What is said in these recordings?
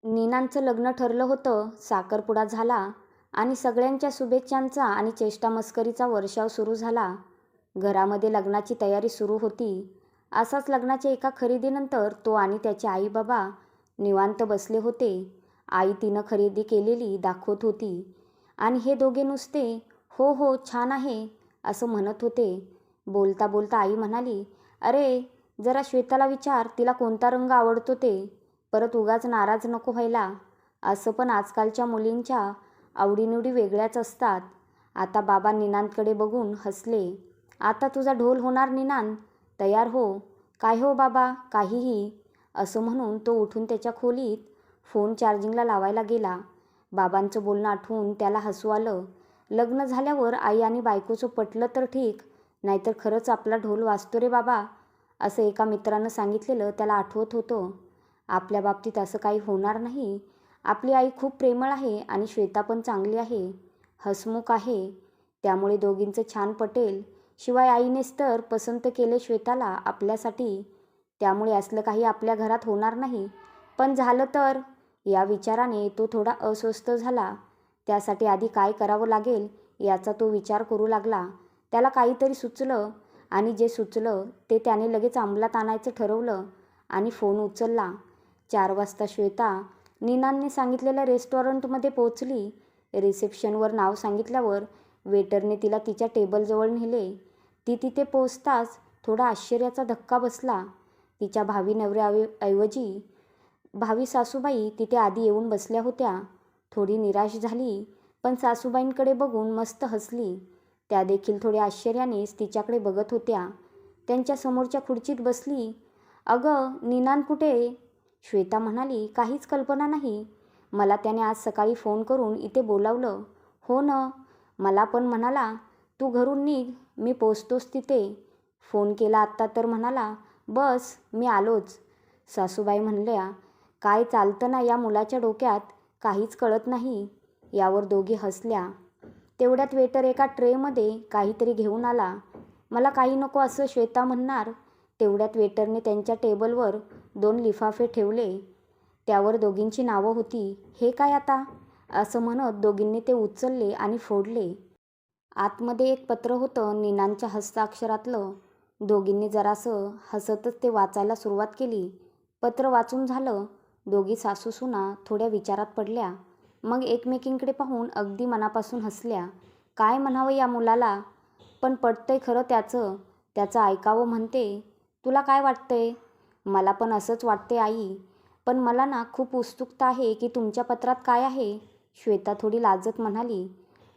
नीनांचं लग्न ठरलं होतं, साखरपुडा झाला आणि सगळ्यांच्या शुभेच्छांचा आणि चेष्टामस्करीचा वर्षाव सुरू झाला. घरामध्ये लग्नाची तयारी सुरू होती. असाच लग्नाच्या एका खरेदीनंतर तो आणि त्याचे आई बाबा निवांत बसले होते. आई तिनं खरेदी केलेली दाखवत होती आणि हे दोघे नुसते हो हो छान आहे असं म्हणत होते. बोलता बोलता आई म्हणाली, अरे जरा श्वेताला विचार तिला कोणता रंग आवडतो ते. परत उगाच नाराज नको व्हायला. असं पण आजकालच्या मुलींच्या आवडीनिवडी वेगळ्याच असतात. आता बाबा निनांतकडे बघून हसले. आता तुझा ढोल होणार निनांत, तयार हो. काय हो बाबा, काहीही, असं म्हणून तो उठून त्याच्या खोलीत फोन चार्जिंगला लावायला गेला. बाबांचं बोलणं आठवून त्याला हसू आलं. लग्न झाल्यावर आई आणि बायकोचं पटलं तर ठीक, नाहीतर खरंच आपला ढोल वाजतो रे बाबा, असं एका मित्रानं सांगितलेलं त्याला आठवत होतं. आपल्या बाबतीत असं काही होणार नाही. आपली आई खूप प्रेमळ आहे आणि श्वेता पण चांगली आहे, हसमुख आहे. त्यामुळे दोघींचं छान पटेल. शिवाय आईनेच तर पसंत केले श्वेताला आपल्यासाठी. त्यामुळे असलं काही आपल्या घरात होणार नाही. पण झालं तर, या विचाराने तो थोडा अस्वस्थ झाला. त्यासाठी आधी काय करावं लागेल याचा तो विचार करू लागला. त्याला काहीतरी सुचलं आणि जे सुचलं ते त्याने लगेच अंमलात आणायचं ठरवलं आणि फोन उचलला. 4 वाजता श्वेता नीनांनी सांगितलेल्या रेस्टॉरंटमध्ये पोहोचली. रिसेप्शनवर नाव सांगितल्यावर वेटरने तिला तिच्या टेबलजवळ नेले. ती तिथे पोहोचताच थोडा आश्चर्याचा धक्का बसला. तिच्या भावी नवऱ्याऐवजी भावी सासूबाई तिथे आधी येऊन बसल्या होत्या. थोडी निराश झाली, पण सासूबाईंकडे बघून मस्त हसली. त्या देखील थोड्या आश्चर्यानेच तिच्याकडे बघत होत्या. त्यांच्या समोरच्या खुर्चीत बसली. अगं निनांत कुठे? श्वेता म्हणाली, काहीच कल्पना नाही. मला त्याने आज सकाळी फोन करून इथे बोलावलं. हो न, मला पण म्हणाला तू घरून निघ, मी पोचतोच तिथे. फोन केला आत्ता तर म्हणाला बस मी आलोच. सासूबाई म्हणल्या, काय चालतं ना या मुलाच्या डोक्यात, काहीच कळत नाही. यावर दोघी हसल्या. तेवढ्यात वेटर एका ट्रेमध्ये काहीतरी घेऊन आला. मला काही नको असं श्वेता म्हणणार. तेवढ्यात वेटरने त्यांच्या टेबलवर 2 लिफाफे ठेवले. त्यावर दोघींची नावं होती. हे काय आता, असं म्हणत दोघींनी ते उचलले आणि फोडले. आतमध्ये एक पत्र होतं नीनांच्या हस्ताक्षरातलं. दोघींनी जरासं हसतच ते वाचायला सुरुवात केली. पत्र वाचून झालं. दोघी सासूसुना थोड्या विचारात पडल्या. मग एकमेकींकडे पाहून अगदी मनापासून हसल्या. काय म्हणावं या मुलाला, पण पटतंय खरं त्याचं ऐकावं म्हणते. तुला काय वाटतंय? मला पण असंच वाटते आई, पण मला ना खूप उत्सुकता आहे की तुमच्या पत्रात काय आहे. श्वेता थोडी लाजत म्हणाली.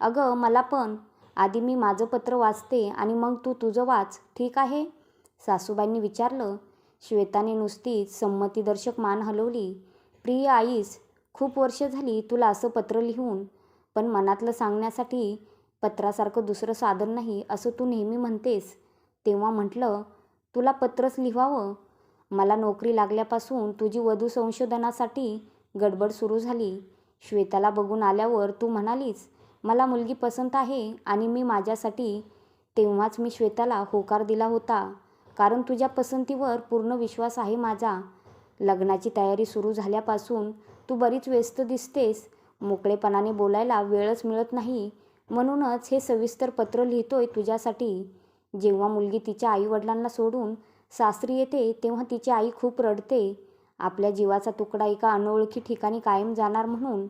अगं मला पण. आधी मी माझं पत्र वाचते आणि मग तू तुझं वाच, ठीक आहे? सासूबाईंनी विचारलं. श्वेताने नुसतीच संमतीदर्शक मान हलवली. प्रिय आईस, खूप वर्ष झाली तुला असं पत्र लिहून, पण मनातलं सांगण्यासाठी पत्रासारखं दुसरं साधन नाही असं तू नेहमी म्हणतेस. तेव्हा म्हटलं तुला पत्रच लिहावं. मला नोकरी लागल्यापासून तुझी वधू संशोधनासाठी गडबड सुरू झाली. श्वेताला बघून आल्यावर तू म्हणालीस मला मुलगी पसंत आहे आणि मी माझ्यासाठी तेव्हाच मी श्वेताला होकार दिला होता, कारण तुझ्या पसंतीवर पूर्ण विश्वास आहे माझा. लग्नाची तयारी सुरू झाल्यापासून तू बरीच व्यस्त दिसतेस. मोकळेपणाने बोलायला वेळच मिळत नाही. म्हणूनच हे सविस्तर पत्र लिहितोय तुझ्यासाठी. जेव्हा मुलगी तिच्या आईवडिलांना सोडून सासरी येते तेव्हा तिची आई खूप रडते. आपल्या जीवाचा तुकडा एका अनोळखी ठिकाणी कायम जाणार म्हणून.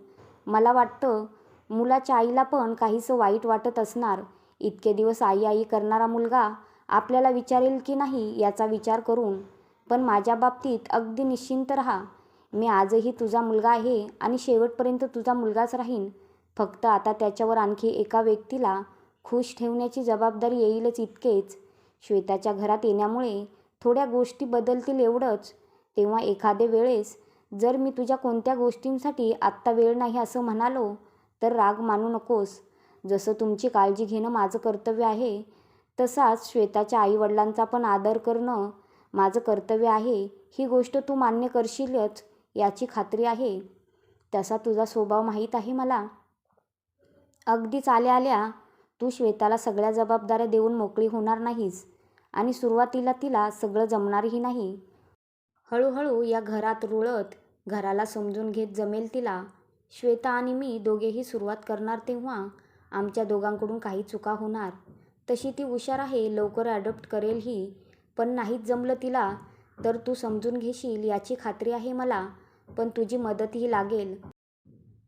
मला वाटतं मुलाच्या आईला पण काहीसं वाईट वाटत असणार. इतके दिवस आई आई करणारा मुलगा आपल्याला विचारेल की नाही याचा विचार करून. पण माझ्या बाबतीत अगदी निश्चिंत राहा. मी आजही तुझा मुलगा आहे आणि शेवटपर्यंत तुझा मुलगाच राहीन. फक्त आता त्याच्यावर आणखी एका व्यक्तीला खुश ठेवण्याची जबाबदारी येईलच इतकेच. श्वेताच्या घरात येण्यामुळे थोड्या गोष्टी बदलतील एवढंच. तेव्हा एखादे वेळेस जर मी तुझ्या कोणत्या गोष्टींसाठी आत्ता वेळ नाही असं म्हणालो तर राग मानू नकोस. जसं तुमची काळजी घेणं माझं कर्तव्य आहे, तसाच श्वेताच्या आईवडिलांचा पण आदर करणं माझं कर्तव्य आहे. ही गोष्ट तू मान्य करशीलच याची खात्री आहे. तसा तुझा स्वभाव माहीत आहे मला. अगदीच आल्या आल्या तू श्वेताला सगळ्या जबाबदाऱ्या देऊन मोकळी होणार नाहीस आणि सुरुवातीला तिला सगळं जमणारही नाही. हळूहळू या घरात रुळत घराला समजून घेत जमेल तिला. श्वेता आणि मी दोघेही सुरुवात करणार तेव्हा आमच्या दोघांकडून काही चुका होणार. तशी ती हुशार आहे, लवकर ॲडॉप्ट करेल ही. पण नाहीच जमलं तिला तर तू समजून घेशील याची खात्री आहे मला. पण तुझी मदतही लागेल.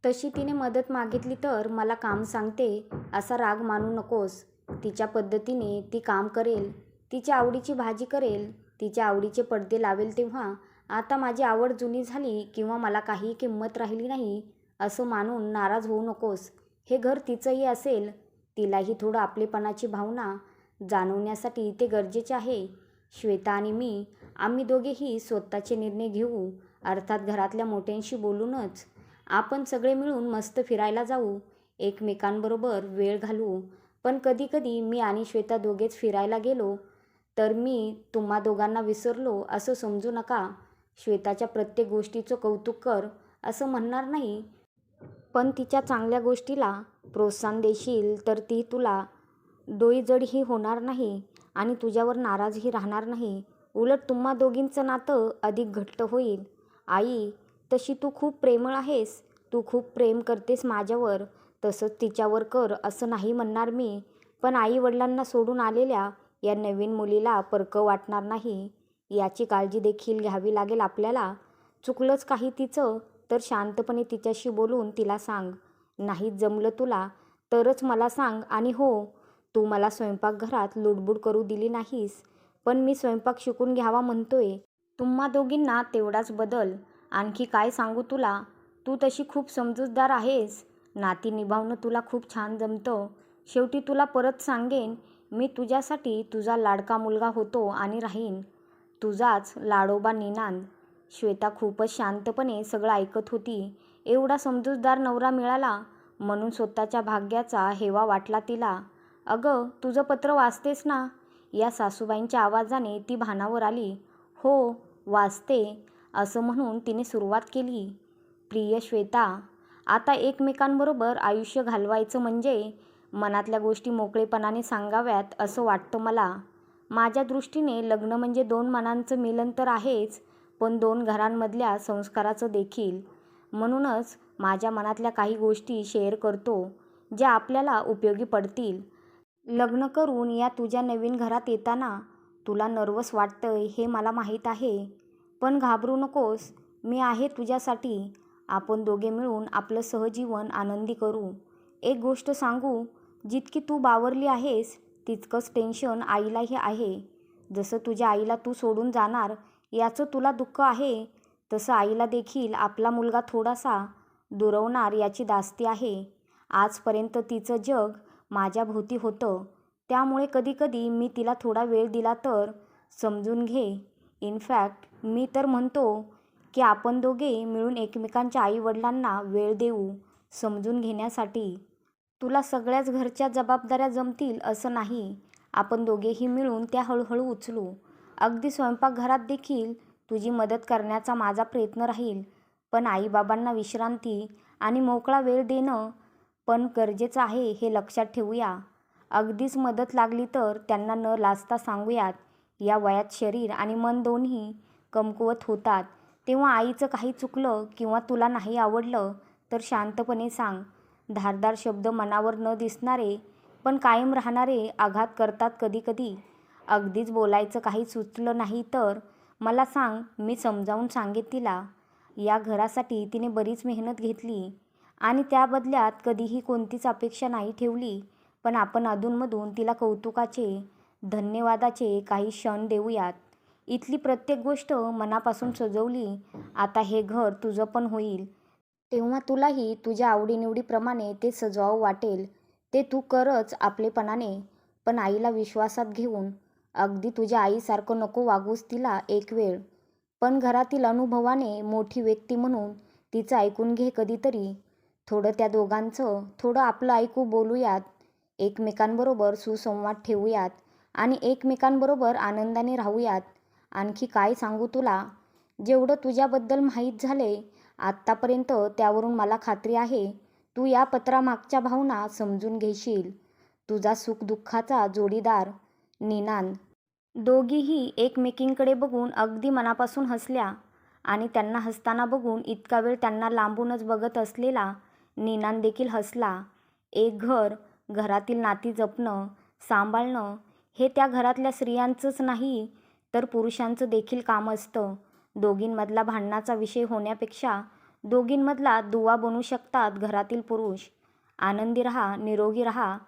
तशी तिने मदत मागितली तर मला काम सांगते असा राग मानू नकोस. तिच्या पद्धतीने ती काम करेल, तिच्या आवडीची भाजी करेल, तिच्या आवडीचे पडदे लावेल. तेव्हा आता माझी आवड जुनी झाली किंवा मला काही किंमत राहिली नाही असं मानून नाराज होऊ नकोस. हे घर तिचंही असेल. तिलाही थोडं आपलेपणाची भावना जाणवण्यासाठी ते गरजेचे आहे. श्वेता आणि मी, आम्ही दोघेही स्वतःचे निर्णय घेऊ. अर्थात घरातल्या मोठ्यांशी बोलूनच. आपण सगळे मिळून मस्त फिरायला जाऊ, एकमेकांबरोबर वेळ घालवू. पण कधी कधी मी आणि श्वेता दोघेच फिरायला गेलो तर मी तुम्हा दोघांना विसरलो असं समजू नका. श्वेताच्या प्रत्येक गोष्टीचं कौतुक कर असं म्हणणार नाही, पण तिच्या चांगल्या गोष्टीला प्रोत्साहन देशील तर ती तुला डोईजडही होणार नाही आणि तुझ्यावर नाराजही राहणार नाही. उलट तुम्हा दोघींचं नातं अधिक घट्ट होईल. आई, तशी तू खूप प्रेमळ आहेस. तू खूप प्रेम करतेस माझ्यावर, तसंच तिच्यावर कर असं नाही म्हणणार मी. पण आई वडिलांना सोडून आलेल्या या नवीन मुलीला परकं वाटणार नाही याची काळजी देखील घ्यावी लागेल आपल्याला. चुकलंच काही तिचं तर शांतपणे तिच्याशी बोलून तिला सांग. नाहीच जमलं तुला तरच मला सांग. आणि हो, तू मला स्वयंपाकघरात लुडबुड करू दिली नाहीस, पण मी स्वयंपाक शिकून घ्यावा म्हणतोय. तुम्हा दोघींना तेवढाच बदल. आणखी काय सांगू तुला, तू तशी खूप समजूतदार आहेस. नाती निभावणं तुला खूप छान जमतं. शेवटी तुला परत सांगेन, मी तुझ्यासाठी तुझा लाडका मुलगा होतो आणि राहीन. तुझाच लाडोबा निनांद. श्वेता खूपच शांतपणे सगळं ऐकत होती. एवढा समजूतदार नवरा मिळाला म्हणून स्वतःच्या भाग्याचा हेवा वाटला तिला. अगं, तुझं पत्र वाचतेस ना? या सासूबाईंच्या आवाजाने ती भानावर आली. हो, वाचते असं म्हणून तिने सुरुवात केली. प्रिय श्वेता, आता एकमेकांबरोबर आयुष्य घालवायचं म्हणजे मनातल्या गोष्टी मोकळेपणाने सांगाव्यात असं वाटतं मला. माझ्या दृष्टीने लग्न म्हणजे दोन मनांचं मिलन तर आहेच, पण दोन घरांमधल्या संस्काराचं देखील. म्हणूनच माझ्या मनातल्या काही गोष्टी शेअर करतो ज्या आपल्याला उपयोगी पडतील. लग्न करून या तुझ्या नवीन घरात येताना तुला नर्वस वाटतंय हे मला माहीत आहे, पण घाबरू नकोस. मी आहे तुझ्यासाठी. आपण दोघे मिळून आपलं सहजीवन आनंदी करू. एक गोष्ट सांगू, जितकी तू बावरली आहेस तितकंच टेन्शन आईलाही आहे. जसं तुझ्या आईला तू सोडून जाणार याचं तुला दुःख आहे, तसं आईला देखील आपला मुलगा थोडासा दुरावणार याची धास्ती आहे. आजपर्यंत तिचं जग माझ्या भोवती होतं, त्यामुळे कधीकधी मी तिला थोडा वेळ दिला तर समजून घे. इनफॅक्ट मी तर म्हणतो की आपण दोघे मिळून एकमेकांच्या आईवडिलांना वेळ देऊ समजून घेण्यासाठी. तुला सगळ्याच घरच्या जबाबदाऱ्या जमतील असं नाही. आपण दोघेही मिळून त्या हळूहळू उचलू. अगदी स्वयंपाकघरात देखील तुझी मदत करण्याचा माझा प्रयत्न राहील. पण आईबाबांना विश्रांती आणि मोकळा वेळ देणं पण गरजेचं आहे हे लक्षात ठेवूया. अगदीच मदत लागली तर त्यांना न लाजता सांगूयात. या वयात शरीर आणि मन दोन्ही कमकुवत होतात, तेव्हा आईचं काही चुकलं किंवा तुला नाही आवडलं तर शांतपणे सांग. धारदार शब्द मनावर न दिसणारे पण कायम राहणारे आघात करतात कधीकधी. अगदीच बोलायचं काही सुचलं नाही तर मला सांग, मी समजावून सांगेन तिला. या घरासाठी तिने बरीच मेहनत घेतली आणि त्या बदल्यात कधीही कोणतीच अपेक्षा नाही ठेवली. पण आपण अधूनमधून तिला कौतुकाचे, धन्यवादाचे काही क्षण देऊयात. इथली प्रत्येक गोष्ट मनापासून सजवली. आता हे घर तुझं पण होईल, तेव्हा तुलाही तुझ्या आवडीनिवडीप्रमाणे ते सजवावं वाटेल. ते तू करच आपलेपणाने, पण आईला विश्वासात घेऊन. अगदी तुझ्या आईसारखं नको वागूस तिला एक वेळ, पण घरातील अनुभवाने मोठी व्यक्ती म्हणून तिचं ऐकून घे कधीतरी. थोडं त्या दोघांचं, थोडं आपलं ऐकू. बोलूयात, एकमेकांबरोबर सुसंवाद ठेवूयात आणि एकमेकांबरोबर आनंदाने राहूयात. आणखी काय सांगू तुला? जेवढं तुझ्याबद्दल माहीत झाले आत्तापर्यंत त्यावरून मला खात्री आहे तू या पत्रामागच्या भावना समजून घेशील. तुझा सुखदुःखाचा जोडीदार, निनांद. दोघीही एकमेकींकडे बघून अगदी मनापासून हसल्या. आणि त्यांना हसताना बघून इतका वेळ त्यांना लांबूनच बघत असलेला नीनान देखील हसला. एक घर, घरातील नाती जपणं, सांभाळणं हे त्या घरातल्या स्त्रियांचंच नाही तर पुरुषांचं देखील काम असतं. दोघींमधला भांडणाचा विषय होण्यापेक्षा दोघींमधला दुवा बनू शकतात घरातील पुरुष. आनंदी राहा, निरोगी राहा